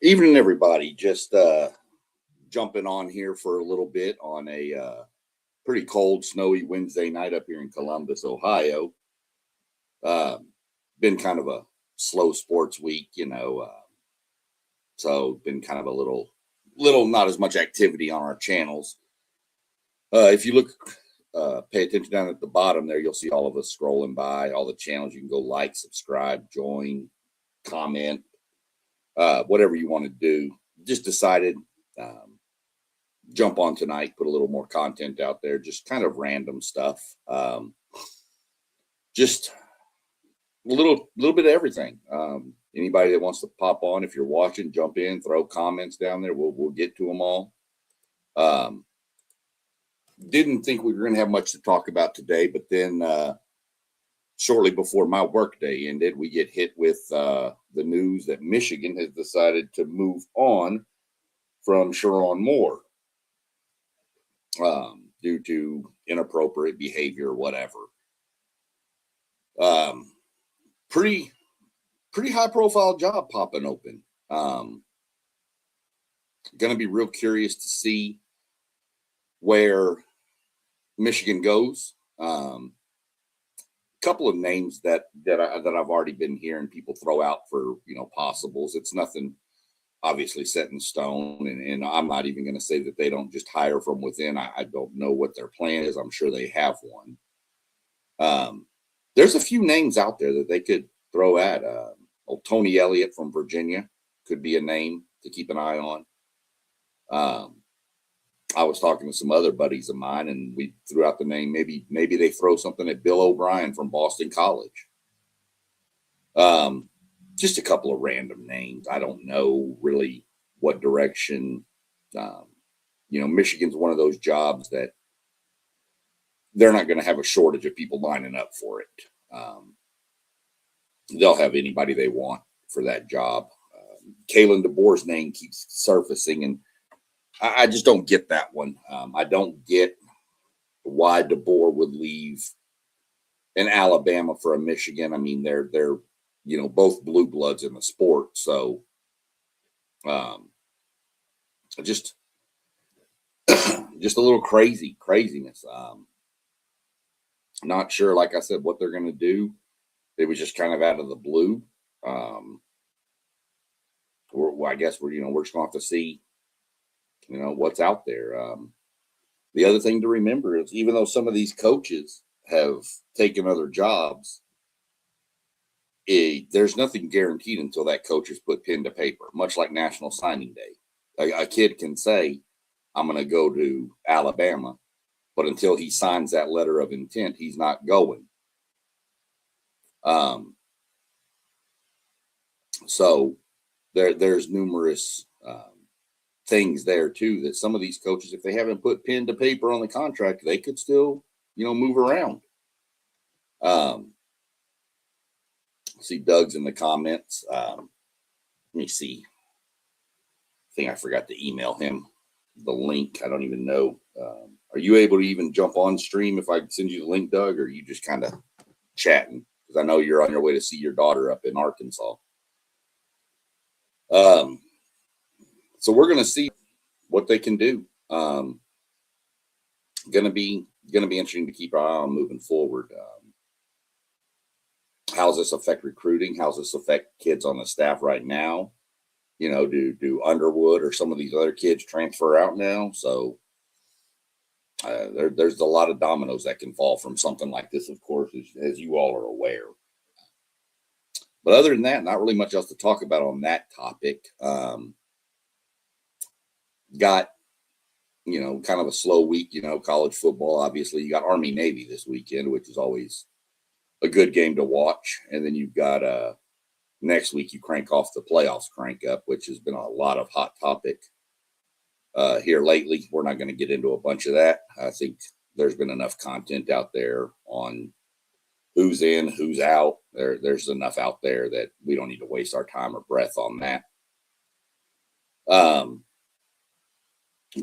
Evening, everybody. Just jumping on here for a little bit on a pretty cold, snowy Wednesday night up here in Columbus, Ohio. Uh, been kind of a slow sports week, so been kind of a little not as much activity on our channels. If you look, pay attention down at the bottom there, you'll see all of us scrolling by, all the channels. You can go like, subscribe, join, comment, whatever you want to do. Just decided. Jump on tonight, put a little more content out there, just kind of random stuff. Just a little bit of everything. Anybody that wants to pop on, if you're watching, jump in, throw comments down there. We'll get to them all. Didn't think we were going to have much to talk about today, but then shortly before my work day ended, we get hit with the news that Michigan has decided to move on from Sherrone Moore. Due to inappropriate behavior, whatever. Pretty high profile job popping open. Going to be real curious to see where Michigan goes. Couple of names that I've already been hearing people throw out for possibles. It's nothing obviously set in stone, and I'm not even going to say that they don't just hire from within. I don't know what their plan is. I'm sure they have one. There's a few names out there that they could throw at. Tony Elliott from Virginia could be a name to keep an eye on. I was talking to some other buddies of mine, and we threw out the name. Maybe they throw something at Bill O'Brien from Boston College. Just a couple of random names. I don't know really what direction. Michigan's one of those jobs that they're not going to have a shortage of people lining up for it. They'll have anybody they want for that job. Kalen DeBoer's name keeps surfacing, and I just don't get that one. I don't get why DeBoer would leave in Alabama for a Michigan. I mean, they're both blue bloods in the sport. So just a little craziness. Not sure, like I said, what they're going to do. It was just kind of out of the blue. I guess we're just going to have to see, what's out there. The other thing to remember is even though some of these coaches have taken other jobs, there's nothing guaranteed until that coach has put pen to paper, much like National Signing Day. A kid can say, I'm going to go to Alabama, but until he signs that letter of intent, he's not going. So there's numerous things there too, that some of these coaches, if they haven't put pen to paper on the contract, they could still, move around. See Doug's in the comments. Let me see. I think I forgot to email him the link. I don't even know. Are you able to even jump on stream if I send you the link, Doug, or are you just kind of chatting? Because I know you're on your way to see your daughter up in Arkansas. So we're going to see what they can do. Going to be interesting to keep our eye on moving forward. How does this affect recruiting? How does this affect kids on the staff right now? Do Underwood or some of these other kids transfer out now? So there's a lot of dominoes that can fall from something like this, of course, as you all are aware. But other than that, not really much else to talk about on that topic. Got, kind of a slow week, college football. Obviously, you got Army-Navy this weekend, which is always a good game to watch. And then you've got next week you crank off the playoffs crank up, which has been a lot of hot topic here lately. We're not going to get into a bunch of that. I think there's been enough content out there on who's in, who's out. There's enough out there that we don't need to waste our time or breath on that.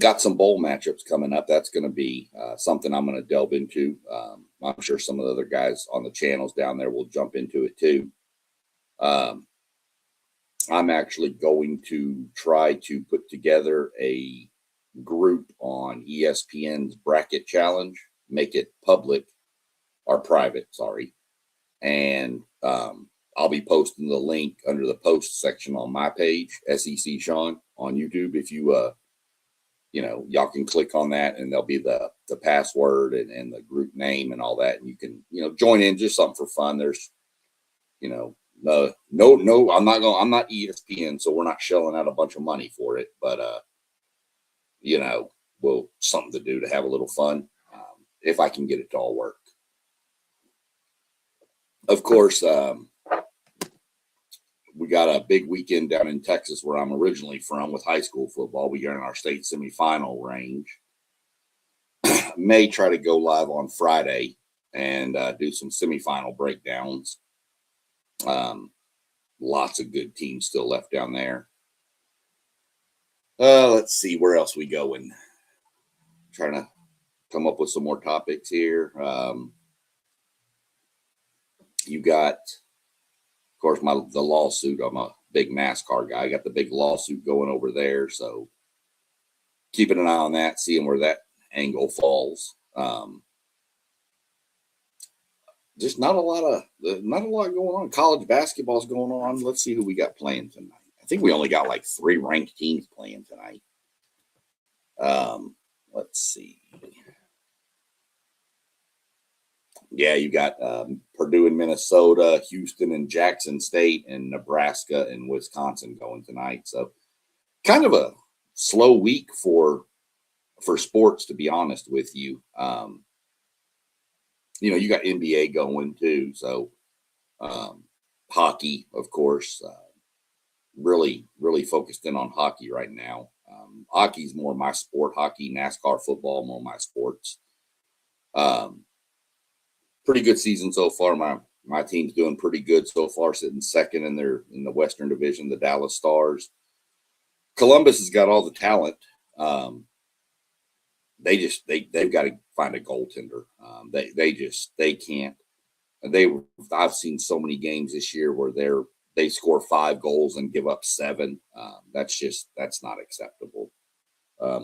Got some bowl matchups coming up. That's going to be something I'm going to delve into. I'm sure some of the other guys on the channels down there will jump into it too. I'm actually going to try to put together a group on ESPN's bracket challenge, make it public or private, sorry. And I'll be posting the link under the post section on my page, SEC Sean, on YouTube. If you, y'all can click on that and there'll be the password and the group name and all that. And you can, join in, just something for fun. There's, no, I'm not ESPN, so we're not shelling out a bunch of money for it, but, something to do to have a little fun, if I can get it to all work. Of course, we got a big weekend down in Texas where I'm originally from with high school football. We are in our state semifinal range. May try to go live on Friday and do some semifinal breakdowns. Lots of good teams still left down there. Let's see where else we go and trying to come up with some more topics here. You got, of course, the lawsuit. I'm a big NASCAR guy. I got the big lawsuit going over there, so keeping an eye on that, seeing where that angle falls. Just not a lot going on. College basketball's going on. Let's see who we got playing tonight. I think we only got like 3 ranked teams playing tonight. Let's see. Yeah, you got Purdue and Minnesota, Houston and Jackson State, and Nebraska and Wisconsin going tonight. So kind of a slow week for sports, to be honest with you. You got NBA going too. So hockey, of course, really, really focused in on hockey right now. Hockey's more my sport. Hockey, NASCAR, football, more my sports. Pretty good season so far. My team's doing pretty good so far, sitting second in the Western Division, the Dallas Stars. Columbus has got all the talent. They've got to find a goaltender. They can't. I've seen so many games this year where they score 5 goals and give up 7. That's not acceptable.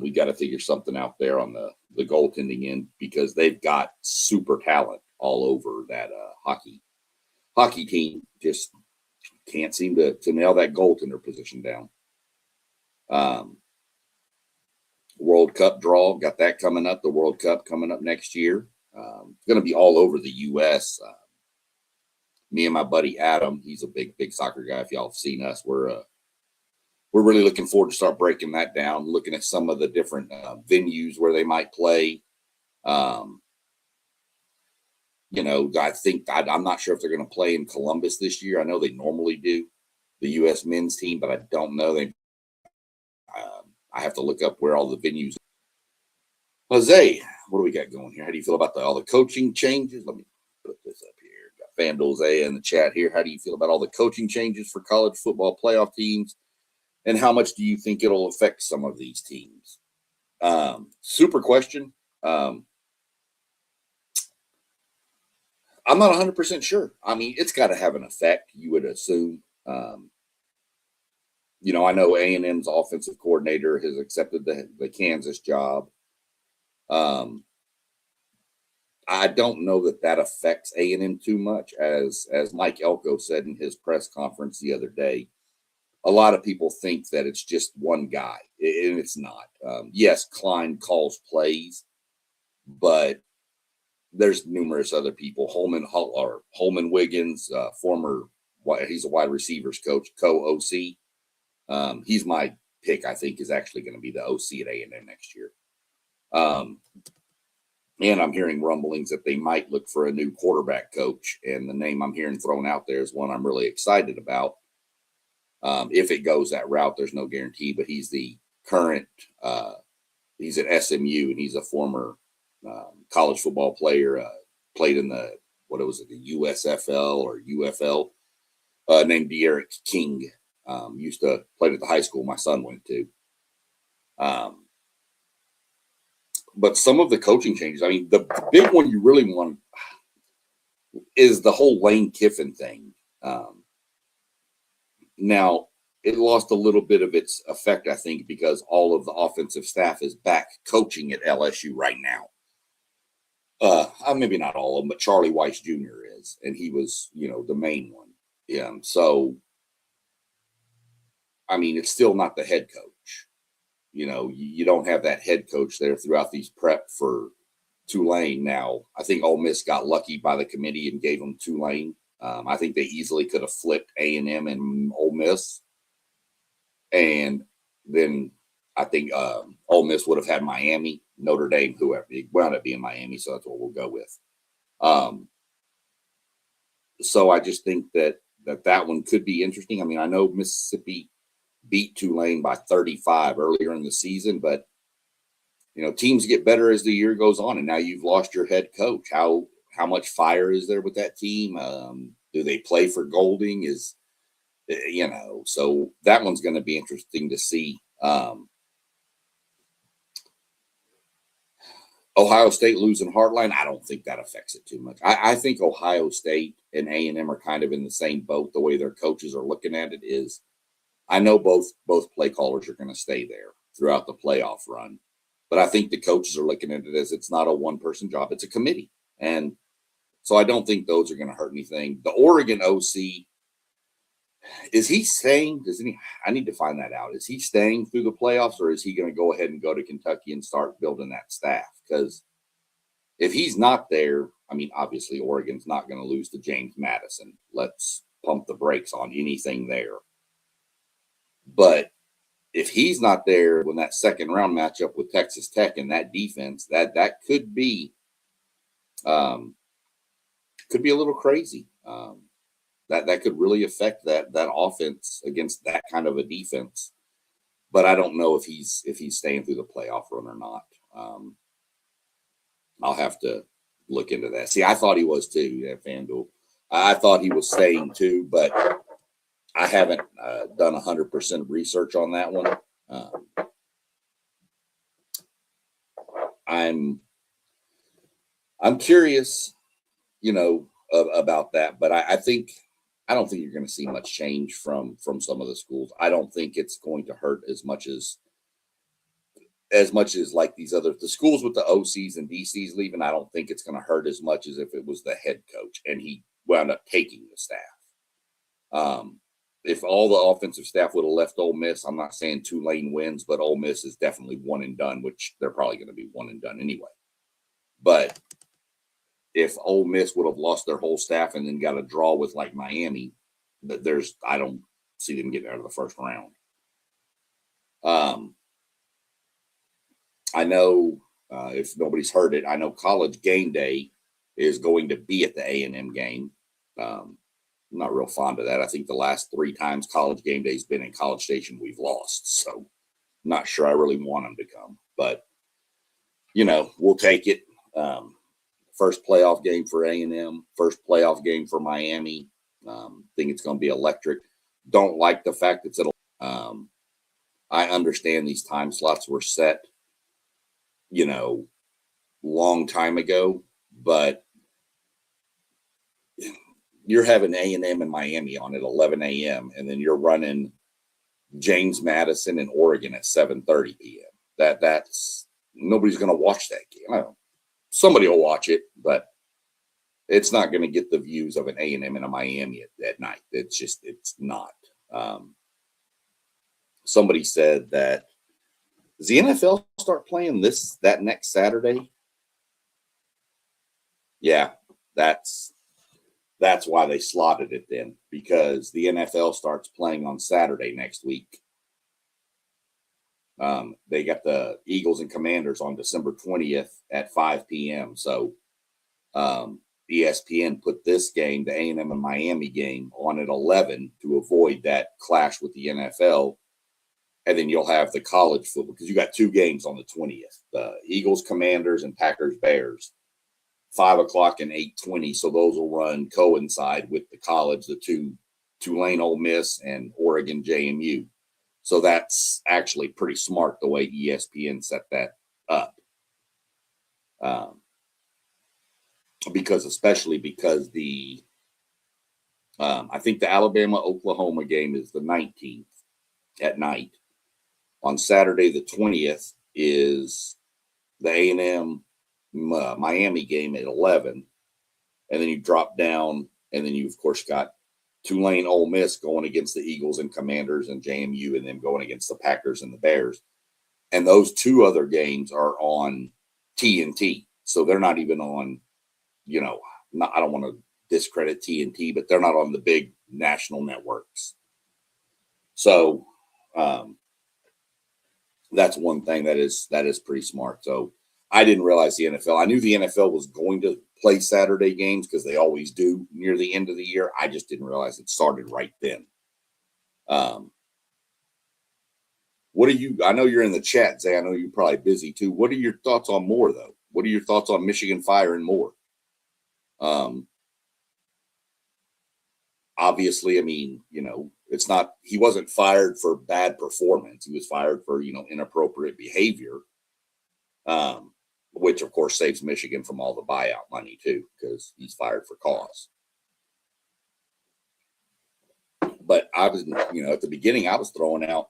We got to figure something out there on the goaltending end, because they've got super talent all over that hockey team. Just can't seem to nail that goaltender position down. World Cup draw, got that coming up. The World Cup coming up next year. It's going to be all over the U.S. Me and my buddy Adam, he's a big soccer guy. If y'all have seen us, we're really looking forward to start breaking that down, looking at some of the different venues where they might play. I think I'm not sure if they're going to play in Columbus this year. I know they normally do, the U.S. men's team, but I don't know. I have to look up where all the venues. Jose, what do we got going here? How do you feel about all the coaching changes? Let me put this up here. Got FanDuel Jose in the chat here. How do you feel about all the coaching changes for college football playoff teams? And how much do you think it'll affect some of these teams? Super question. I'm not 100% sure. I mean, it's got to have an effect, you would assume. I know A&M's offensive coordinator has accepted the Kansas job. I don't know that affects A&M too much, as Mike Elko said in his press conference the other day. A lot of people think that it's just one guy, and it's not. Yes, Klein calls plays, but there's numerous other people. Holman Wiggins, he's a wide receivers coach, co-OC. He's my pick. I think is actually going to be the OC at A&M next year. And I'm hearing rumblings that they might look for a new quarterback coach, and the name I'm hearing thrown out there is one I'm really excited about. If it goes that route, there's no guarantee, but he's the current. He's at SMU, and he's a former college football player. Played in the USFL or UFL. Named De'Aaron King. Used to play at the high school my son went to. But some of the coaching changes, I mean, the big one you really want is the whole Lane Kiffin thing. Now, it lost a little bit of its effect, I think, because all of the offensive staff is back coaching at LSU right now. Maybe not all of them, but Charlie Weiss Jr. is, and he was, the main one. Yeah. So, I mean, it's still not the head coach. You don't have that head coach there throughout these prep for Tulane. Now, I think Ole Miss got lucky by the committee and gave them Tulane. I think they easily could have flipped A&M and Ole Miss. And then I think Ole Miss would have had Miami, Notre Dame, whoever. It wound up being Miami, so that's what we'll go with. So I just think that one could be interesting. I mean, I know Mississippi beat Tulane by 35 earlier in the season, but teams get better as the year goes on, and now you've lost your head coach. How much fire is there with that team? Do they play for Golding? So that one's going to be interesting to see. Ohio State losing Heartline, I don't think that affects it too much. I think Ohio State and A&M are kind of in the same boat. The way their coaches are looking at it is, I know both play callers are going to stay there throughout the playoff run, but I think the coaches are looking at it as it's not a one-person job; it's a committee, and so I don't think those are going to hurt anything. The Oregon OC, is he staying? I need to find that out. Is he staying through the playoffs, or is he going to go ahead and go to Kentucky and start building that staff? Because if he's not there, I mean, obviously Oregon's not going to lose to James Madison. Let's pump the brakes on anything there. But if he's not there when that second round matchup with Texas Tech and that defense, that could be a little crazy. That could really affect that offense against that kind of a defense. But I don't know if he's staying through the playoff run or not. I'll have to look into that. See, I thought he was too, FanDuel. I thought he was staying too, but I haven't done 100% research on that one. I'm curious, about that, but I don't think you're going to see much change from some of the schools. I don't think it's going to hurt as much as like the schools with the OCs and DCs leaving. I don't think it's going to hurt as much as if it was the head coach and he wound up taking the staff. If all the offensive staff would have left Ole Miss, I'm not saying Tulane wins, but Ole Miss is definitely one and done, which they're probably going to be one and done anyway. But if Ole Miss would have lost their whole staff and then got a draw with like Miami, I don't see them getting out of the first round. I know if nobody's heard it, I know College Game Day is going to be at the A&M game. I'm not real fond of that. I think the last 3 times College Game Day's been in College Station, we've lost. So not sure I really want them to come, but we'll take it. First playoff game for A&M, first playoff game for Miami. Think it's going to be electric. Don't like the fact it's I understand these time slots were set, long time ago, but you're having A&M and Miami on at 11 a.m. and then you're running James Madison and Oregon at 7:30 p.m. That's nobody's going to watch that game. Somebody will watch it, but it's not going to get the views of an A&M and a Miami at night. It's not. Somebody said that, does the NFL start playing that next Saturday? Yeah, that's why they slotted it then, because the NFL starts playing on Saturday next week. They got the Eagles and Commanders on December 20th at 5 p.m. So ESPN put this game, the A&M and Miami game, on at 11 to avoid that clash with the NFL. And then you'll have the college football, because you got 2 games on the 20th, the Eagles, Commanders, and Packers, Bears, 5 o'clock and 8:20. So those will coincide with the college, the 2 Tulane, Ole Miss, and Oregon, JMU. So that's actually pretty smart the way ESPN set that up. Because I think the Alabama-Oklahoma game is the 19th. at night. On Saturday the 20th is the A&M Miami game at 11, and then you drop down, and then you of course got Tulane Ole Miss going against the Eagles and Commanders, and JMU and them going against the Packers and the Bears. And those two other games are on TNT. So they're not even on, I don't want to discredit TNT, but they're not on the big national networks. So that's one thing that is pretty smart. So I didn't realize the NFL. I knew the NFL was going to play Saturday games because they always do near the end of the year. I just didn't realize it started right then. What are you? I know you're in the chat, Zay. I know you're probably busy too. What are your thoughts on Moore, though? What are your thoughts on Michigan firing Moore? Obviously, I mean, it's not. He wasn't fired for bad performance. He was fired for inappropriate behavior. Which of course saves Michigan from all the buyout money too, because he's fired for cause. But I was, at the beginning, I was throwing out,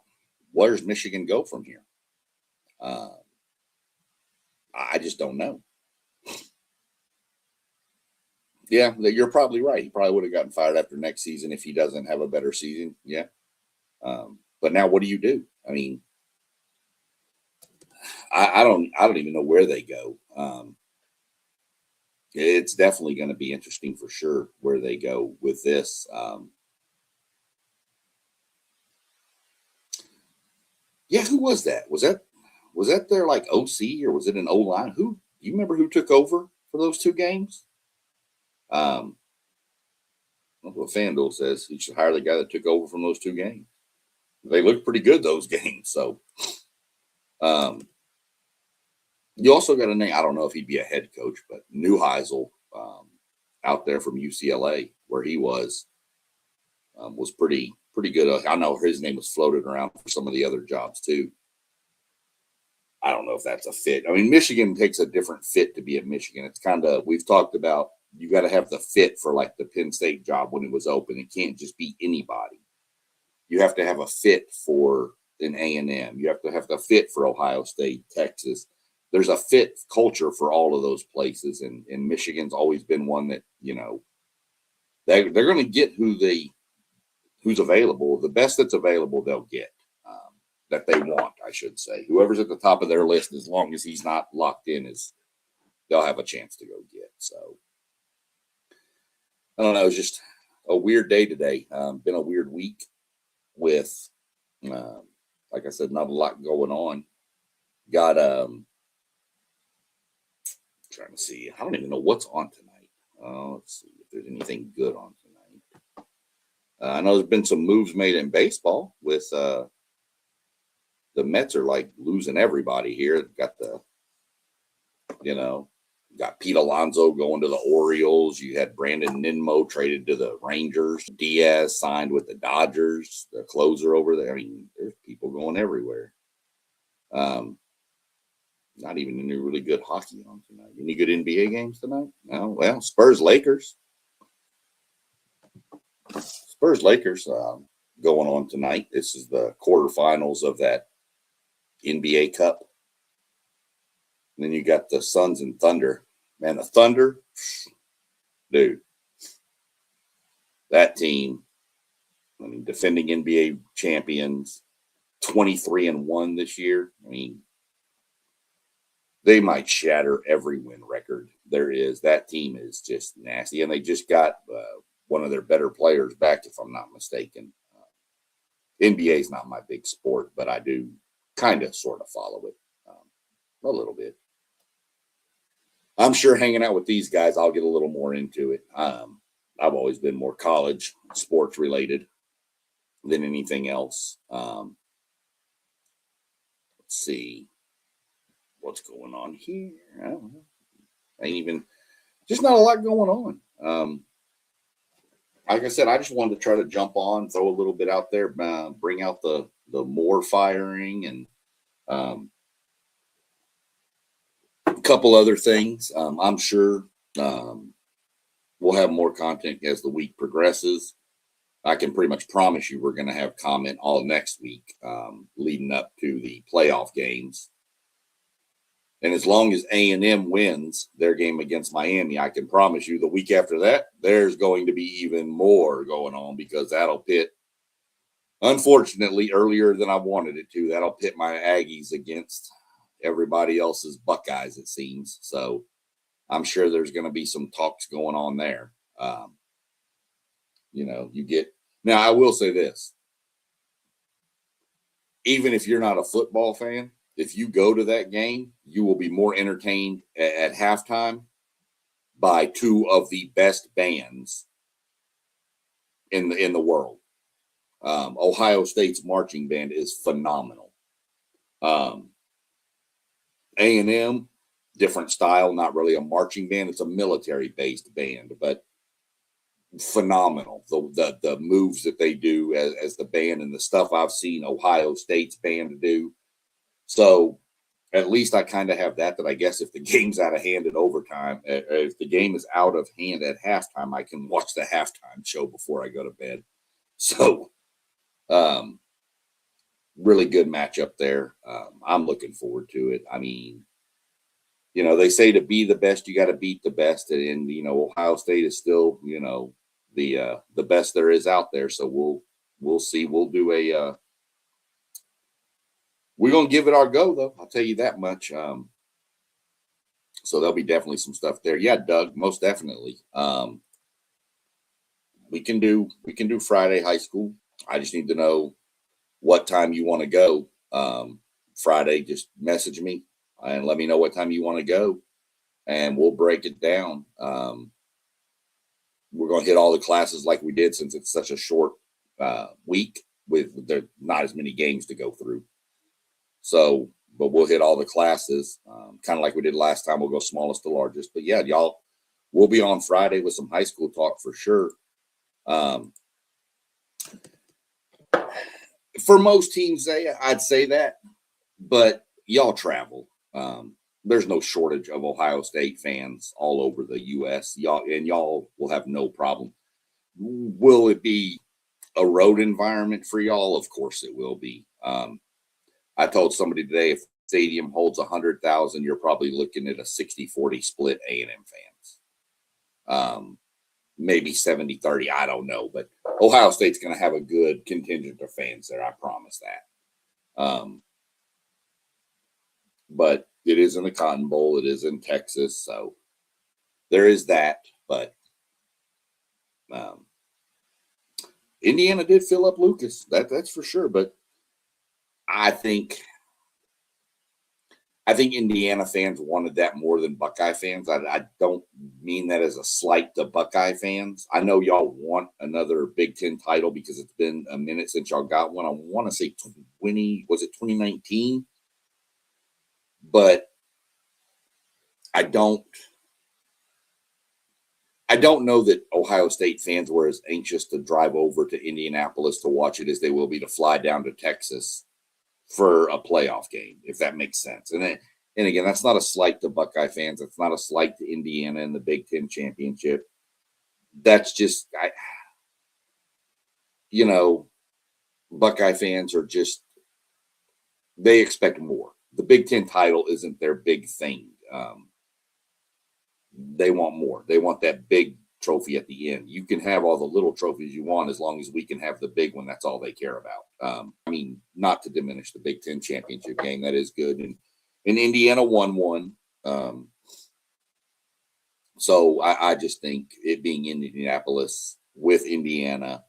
where's Michigan go from here? I just don't know. Yeah, you're probably right. He probably would have gotten fired after next season if he doesn't have a better season. Yeah. But now what do you do? I mean, I don't even know where they go. It's definitely going to be interesting for sure where they go with this. Yeah, who was that? Was that their like OC, or was it an O-line? Who do you remember who took over for those two games? What FanDuel says, he should hire the guy that took over from those two games. They looked pretty good those games. So you also got a name. I don't know if he'd be a head coach, but Neuheisel out there from UCLA, where he was pretty good. I know his name was floated around for some of the other jobs too. I don't know if that's a fit. I mean, Michigan takes a different fit to be at Michigan. It's kind of, we've talked about, you got to have the fit for like the Penn State job when it was open. It can't just be anybody. You have to have a fit for an A&M. You have to have the fit for Ohio State, Texas. There's a fit culture for all of those places. And Michigan's always been one that, they're going to get who's available. The best that's available, they'll get. That they want, I should say. Whoever's at the top of their list, as long as he's not locked in, they'll have a chance to go get. So I don't know. It's just a weird day today. Been a weird week with, like I said, not a lot going on. Got trying to see. I don't even know what's on tonight. Let's see if there's anything good on tonight. I know there's been some moves made in baseball with the Mets are like losing everybody here. Got got Pete Alonso going to the Orioles. You had Brandon Nimmo traded to the Rangers. Diaz signed with the Dodgers, the closer over there. I mean, there's people going everywhere. Not even any really good hockey on tonight. Any good NBA games tonight? No. Well, Spurs Lakers going on tonight. This is the quarterfinals of that NBA Cup. And then you got the Suns and Thunder. Man, the Thunder, dude, that team, I mean, defending NBA champions, 23-1 this year. I mean, they might shatter every win record there is. That team is just nasty. And they just got one of their better players back, if I'm not mistaken. NBA is not my big sport, but I do kind of sort of follow it a little bit. I'm sure hanging out with these guys, I'll get a little more into it. I've always been more college sports related than anything else. Let's see what's going on here. I don't know. Just not a lot going on. Like I said, I just wanted to try to jump on, throw a little bit out there, bring out the Moore firing and a couple other things. I'm sure we'll have more content as the week progresses. I can pretty much promise you we're going to have comment all next week, leading up to the playoff games. And as long as A&M wins their game against Miami, I can promise you the week after that, there's going to be even more going on, because that'll pit, unfortunately, earlier than I wanted it to, that'll pit my Aggies against everybody else's Buckeyes, it seems. So I'm sure there's going to be some talks going on there. Now I will say this. Even if you're not a football fan, if you go to that game, you will be more entertained at halftime by two of the best bands in the world. Ohio State's marching band is phenomenal. A&M, different style, not really a marching band. It's a military-based band, but phenomenal. The moves that they do as the band, and the stuff I've seen Ohio State's band do. So at least I kind of have that I guess if the game's out of hand at overtime, if the game is out of hand at halftime, I can watch the halftime show before I go to bed. So really good matchup there. I'm looking forward to it. I mean, they say to be the best, you got to beat the best. And, Ohio State is still, the best there is out there. So we'll see. We'll do we're going to give it our go, though. I'll tell you that much. So there'll be definitely some stuff there. Yeah, Doug, most definitely. We can do Friday high school. I just need to know what time you want to go. Friday, just message me and let me know what time you want to go, and we'll break it down. We're going to hit all the classes like we did, since it's such a short week with there not as many games to go through. So, but we'll hit all the classes, kind of like we did last time. We'll go smallest to largest. But yeah, y'all, we'll be on Friday with some high school talk for sure. For most teams, I'd say that, but y'all travel. There's no shortage of Ohio State fans all over the U.S. Y'all will have no problem. Will it be a road environment for y'all? Of course it will be. I told somebody today, if the stadium holds 100,000, you're probably looking at a 60-40 split A&M fans. Maybe 70-30, I don't know. But Ohio State's going to have a good contingent of fans there, I promise that. But it is in the Cotton Bowl. It is in Texas. So there is that. But Indiana did fill up Lucas. That's for sure. But I think Indiana fans wanted that more than Buckeye fans. I don't mean that as a slight to Buckeye fans. I know y'all want another Big Ten title because it's been a minute since y'all got one. I want to say 2019? But I don't know that Ohio State fans were as anxious to drive over to Indianapolis to watch it as they will be to fly down to Texas for a playoff game, if that makes sense. And again, that's not a slight to Buckeye fans. That's not a slight to Indiana in the Big Ten championship. That's just, Buckeye fans are just, they expect more. The Big Ten title isn't their big thing. They want more. They want that big trophy at the end. You can have all the little trophies you want as long as we can have the big one. That's all they care about. I mean, not to diminish the Big Ten championship game. That is good. And Indiana won one. So I just think it being in Indianapolis with Indiana,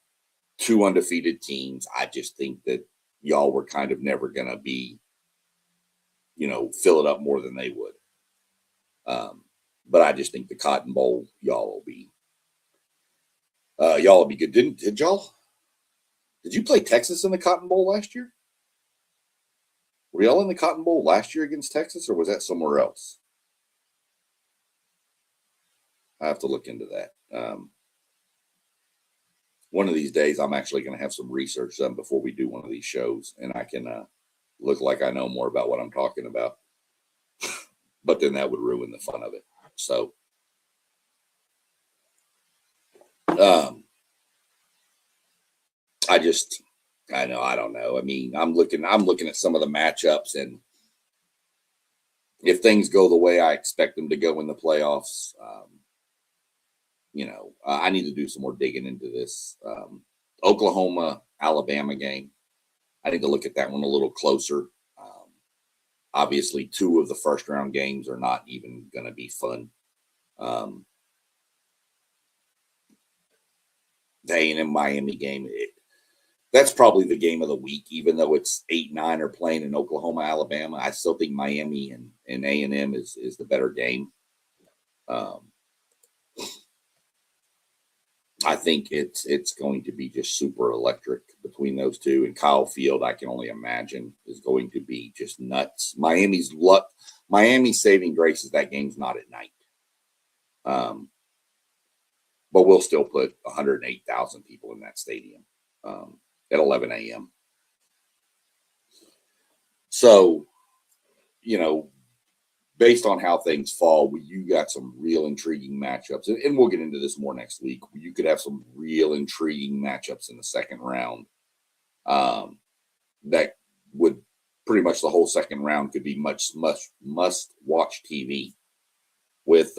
two undefeated teams, I just think that y'all were kind of never going to be, fill it up more than they would. But I just think the Cotton Bowl, y'all will be good. Did y'all? Did you play Texas in the Cotton Bowl last year? Were y'all in the Cotton Bowl last year against Texas, or was that somewhere else? I have to look into that. One of these days, I'm actually going to have some research done before we do one of these shows, and I can look like I know more about what I'm talking about. But then that would ruin the fun of it. So, I know, I don't know. I mean, I'm looking at some of the matchups, and if things go the way I expect them to go in the playoffs, I need to do some more digging into this Oklahoma Alabama game. I need to look at that one a little closer. Obviously, two of the first round games are not even going to be fun. The A&M Miami game, that's probably the game of the week, even though it's 8-9 are playing in Oklahoma, Alabama. I still think Miami and A&M is the better game. I think it's going to be just super electric between those two. And Kyle Field, I can only imagine, is going to be just nuts. Miami's saving grace is that game's not at night. But we'll still put 108,000 people in that stadium at 11 a.m. So, based on how things fall, you got some real intriguing matchups. And we'll get into this more next week. You could have some real intriguing matchups in the second round that would pretty much the whole second round could be must watch TV with,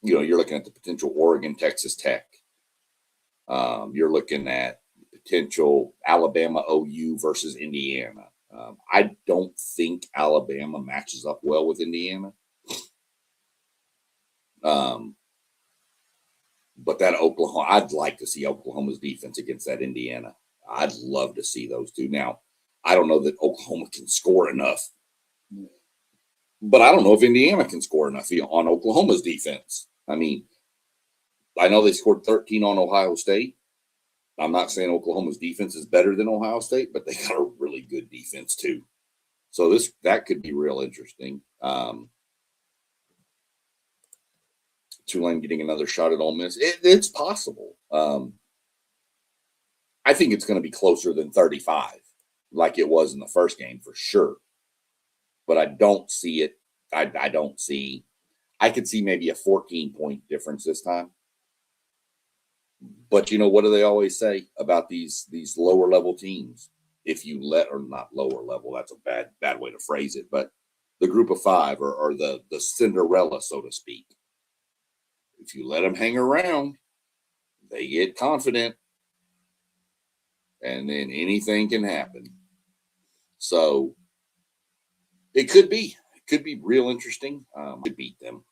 you're looking at the potential Oregon, Texas Tech. You're looking at potential Alabama OU versus Indiana. I don't think Alabama matches up well with Indiana. But that Oklahoma, I'd like to see Oklahoma's defense against that Indiana. I'd love to see those two. Now, I don't know that Oklahoma can score enough, but I don't know if Indiana can score enough on Oklahoma's defense. I mean, I know they scored 13 on Ohio State. I'm not saying Oklahoma's defense is better than Ohio State, but they got a really good defense too. So that could be real interesting. Tulane getting another shot at Ole Miss. It's possible. I think it's going to be closer than 35, like it was in the first game for sure. But I don't see it. I could see maybe a 14-point difference this time. But what do they always say about these lower level teams? If you or not lower level, that's a bad way to phrase it, but the group of five or the Cinderella, so to speak. If you let them hang around, they get confident, and then anything can happen. So it could be real interesting. To beat them,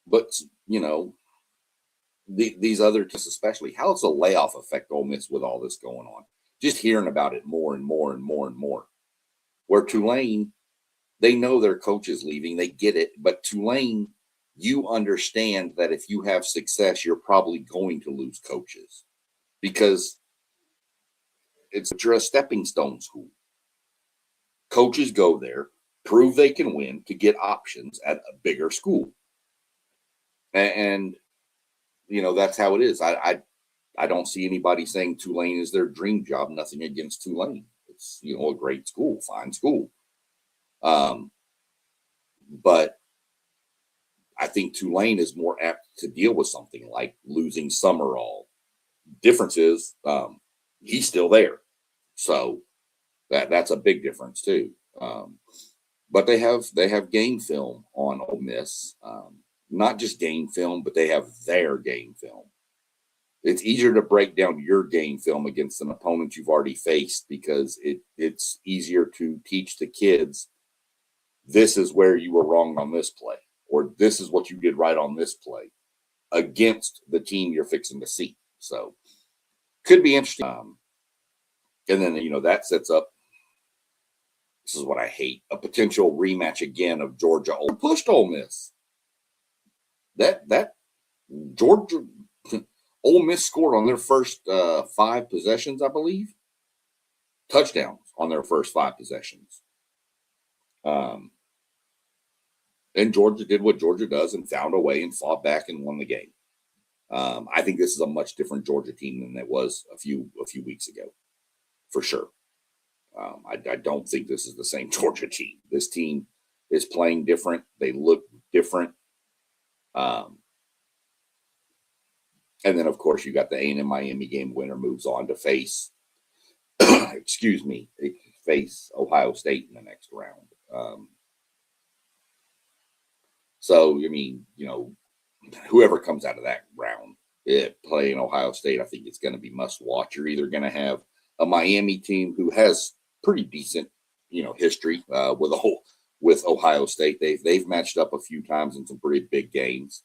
but these other teams, especially, how does the layoff affect Ole Miss with all this going on? Just hearing about it more and more and more and more. Where Tulane, they know their coach is leaving, they get it, but Tulane, you understand that if you have success, you're probably going to lose coaches because you're a stepping stone school. Coaches go there, prove they can win to get options at a bigger school. And that's how it is. I don't see anybody saying Tulane is their dream job. Nothing against Tulane. It's, a great school, fine school. But I think Tulane is more apt to deal with something like losing Summerall. Difference is he's still there. So that's a big difference too. But they have game film on Ole Miss. Not just game film, but they have their game film. It's easier to break down your game film against an opponent you've already faced because it's easier to teach the kids, this is where you were wrong on this play, or this is what you did right on this play against the team you're fixing to see. So could be interesting. And then, that sets up, this is what I hate, a potential rematch again of Georgia pushed Ole Miss. That Georgia Ole Miss scored on their first 5 possessions, I believe. Touchdowns on their first 5 possessions. And Georgia did what Georgia does and found a way and fought back and won the game. I think this is a much different Georgia team than it was a few weeks ago, for sure. I don't think this is the same Georgia team. This team is playing different. They look different. And then, of course, you got the A&M Miami game. Winner moves on to face, excuse me, face Ohio State in the next round. So, I mean, whoever comes out of that round, playing Ohio State, I think it's going to be must watch. You're either going to have a Miami team who has pretty decent, history with Ohio State. They've matched up a few times in some pretty big games.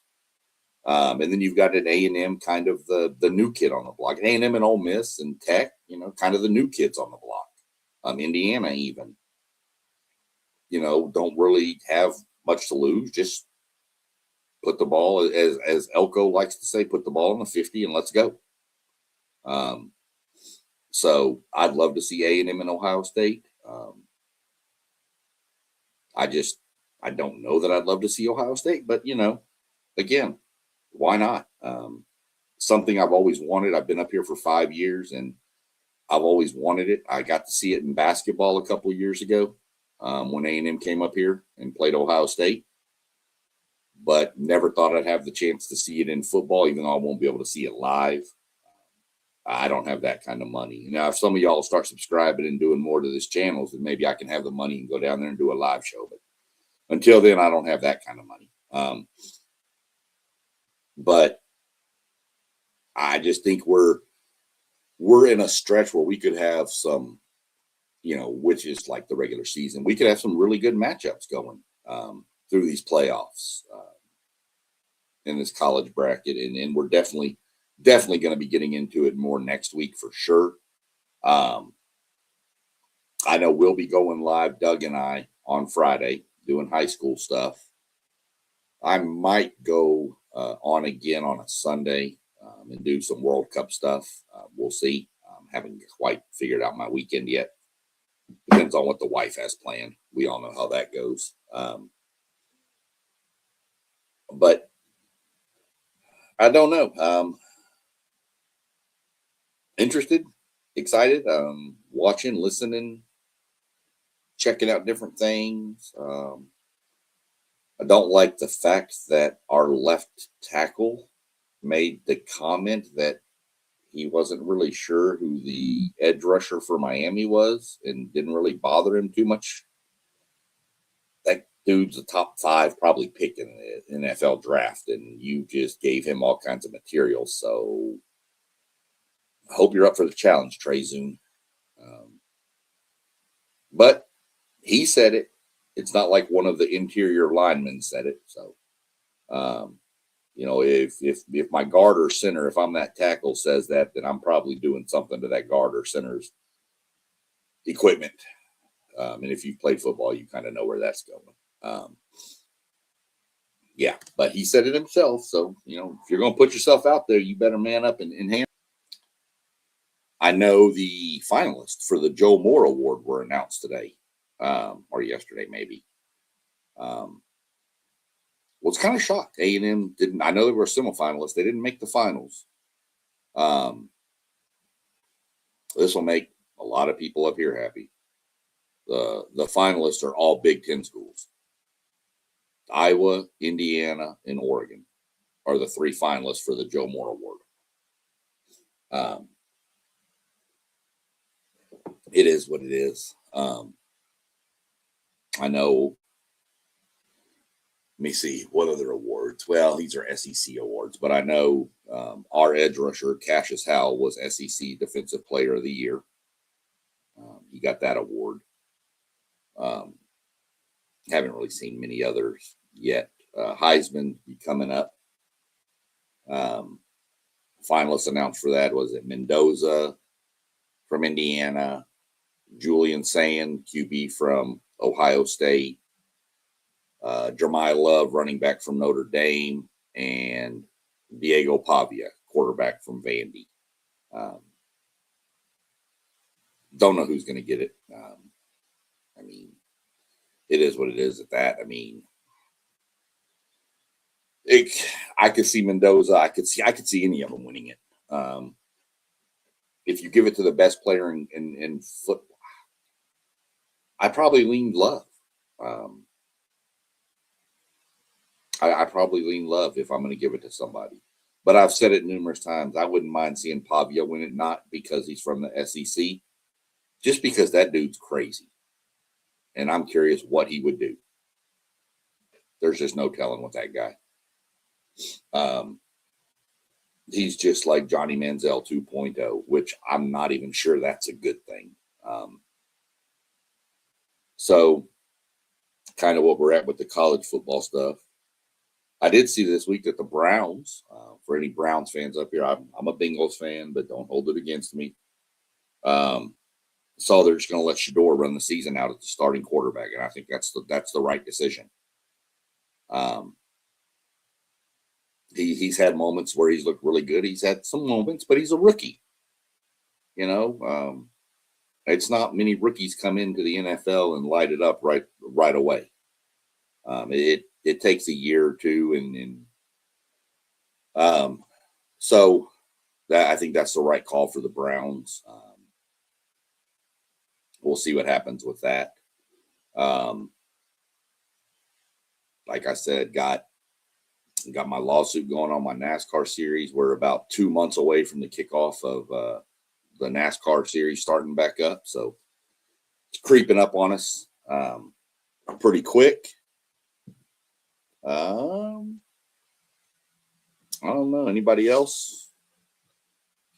And then you've got an A&M, kind of the new kid on the block. A&M and Ole Miss and Tech, kind of the new kids on the block. Indiana even, don't really have much to lose. Just put the ball, as Elko likes to say, put the ball in the 50 and let's go. So I'd love to see A&M and Ohio State. I don't know that I'd love to see Ohio State, but again, why not? Something I've always wanted. I've been up here for 5 years and I've always wanted it. I got to see it in basketball a couple of years ago when A&M came up here and played Ohio State, but never thought I'd have the chance to see it in football, even though I won't be able to see it live. I don't have that kind of money. Now, if some of y'all start subscribing and doing more to this channel, then maybe I can have the money and go down there and do a live show. But until then, I don't have that kind of money. But I just think we're in a stretch where we could have some, which is like the regular season. We could have some really good matchups going through these playoffs in this college bracket, and we're definitely going to be getting into it more next week for sure. I know we'll be going live, Doug and I, on Friday doing high school stuff. I might go on again on a Sunday and do some World Cup stuff. We'll see. Haven't quite figured out my weekend yet. Depends on what the wife has planned. We all know how that goes. But I don't know. Interested, excited, watching, listening, checking out different things. I don't like the fact that our left tackle made the comment that he wasn't really sure who the edge rusher for Miami was and didn't really bother him too much. That dude's a top 5 probably pick in the NFL draft, and you just gave him all kinds of material. So I hope you're up for the challenge, Trey Zoon. But he said it. It's not like one of the interior linemen said it. So, if my guard or center, if I'm that tackle, says that, then I'm probably doing something to that guard or center's equipment. And if you've played football, you kind of know where that's going. Yeah, but he said it himself. So, if you're going to put yourself out there, you better man up and handle. I know the finalists for the Joe Moore Award were announced today, or yesterday maybe. Was kind of shocked. A&M didn't. I know they were semifinalists. They didn't make the finals. This will make a lot of people up here happy. The finalists are all Big Ten schools. Iowa, Indiana, and Oregon are the 3 finalists for the Joe Moore Award. It is what it is. I know. Let me see what other awards. Well, these are SEC awards, but I know our edge rusher, Cassius Howell, was SEC Defensive Player of the Year. He got that award. Haven't really seen many others yet. Heisman coming up. Finalists announced for that was it Mendoza from Indiana, Julian Sand, QB from Ohio State, Jeremiah Love, running back from Notre Dame, and Diego Pavia, quarterback from Vandy. Don't know who's going to get it. I mean, it is what it is at that. I mean, I could see Mendoza. I could see any of them winning it. If you give it to the best player in football, I probably lean Love. I probably lean Love if I'm going to give it to somebody. But I've said it numerous times. I wouldn't mind seeing Pavia win it, not because he's from the SEC, just because that dude's crazy. And I'm curious what he would do. There's just no telling with that guy. He's just like Johnny Manziel 2.0, which I'm not even sure that's a good thing. So kind of what we're at with the college football stuff. I did see this week that the Browns, for any Browns fans up here, I'm a Bengals fan, but don't hold it against me. So they're just going to let Shador run the season out as the starting quarterback, and I think that's the right decision. He's had moments where he's looked really good. He's had some moments, but he's a rookie. It's not many rookies come into the NFL and light it up right away. It takes a year or two, so that I think that's the right call for the Browns. We'll see what happens with that. Like I said, got my lawsuit going on my NASCAR series. We're about 2 months away from the kickoff of the NASCAR series starting back up. So it's creeping up on us pretty quick. I don't know. Anybody else?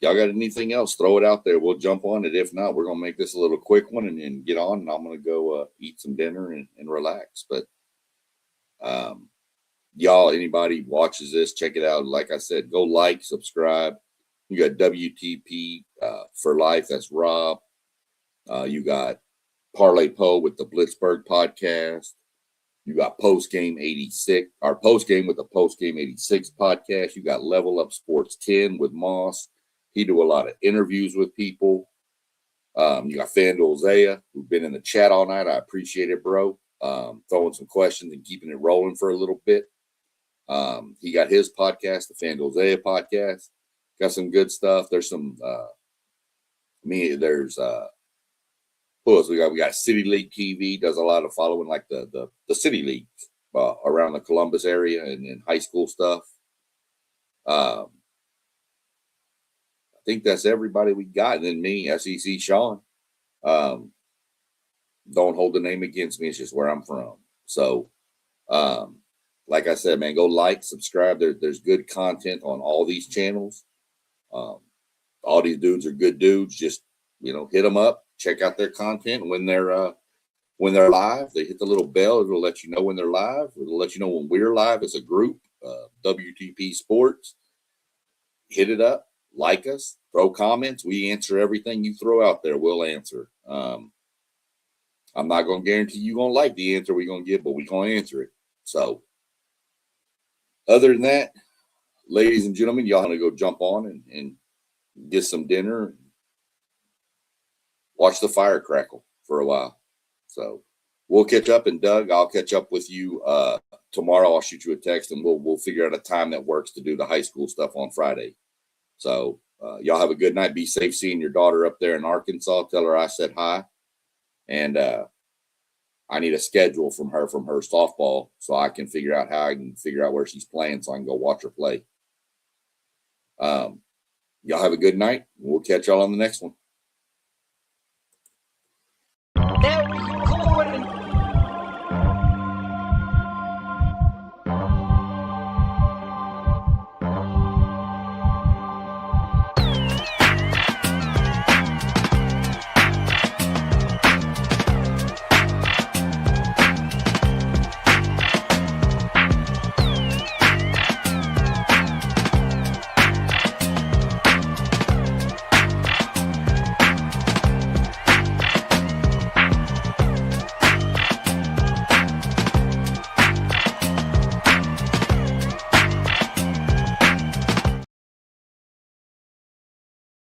Y'all got anything else? Throw it out there. We'll jump on it. If not, we're going to make this a little quick one and get on. And I'm going to go eat some dinner and relax. But y'all, anybody watches this, check it out. Like I said, go like, subscribe. You got WTP for life. That's Rob. You got Parlay Poe with the Blitzburg podcast. You got Postgame 86, our Postgame with the Postgame 86 podcast. You got Level Up Sports 10 with Moss. He do a lot of interviews with people. You got FanDuel Zaya, who's been in the chat all night. I appreciate it, bro. Throwing some questions and keeping it rolling for a little bit. He got his podcast, the FanDuel Zaya podcast. Got some good stuff. There's some who else we got? We got City League TV, does a lot of following like the City League around the Columbus area and high school stuff. I think that's everybody we got. And then me, SEC Sean. Don't hold the name against me. It's just where I'm from. So, like I said, man, go like, subscribe. There's good content on all these channels. All these dudes are good dudes. Just, hit them up. Check out their content when they're live. They hit the little bell. It'll let you know when they're live. It'll let you know when we're live as a group. WTP Sports. Hit it up. Like us. Throw comments. We answer everything you throw out there. We'll answer. I'm not going to guarantee you're going to like the answer we're going to give, but we're going to answer it. So, other than that, ladies and gentlemen, y'all want to go jump on and get some dinner. Watch the fire crackle for a while. So we'll catch up. And Doug, I'll catch up with you tomorrow. I'll shoot you a text and we'll figure out a time that works to do the high school stuff on Friday. So y'all have a good night. Be safe seeing your daughter up there in Arkansas. Tell her I said hi. And I need a schedule from her softball so I can figure out how I can figure out where she's playing so I can go watch her play. Y'all have a good night. We'll catch y'all on the next one.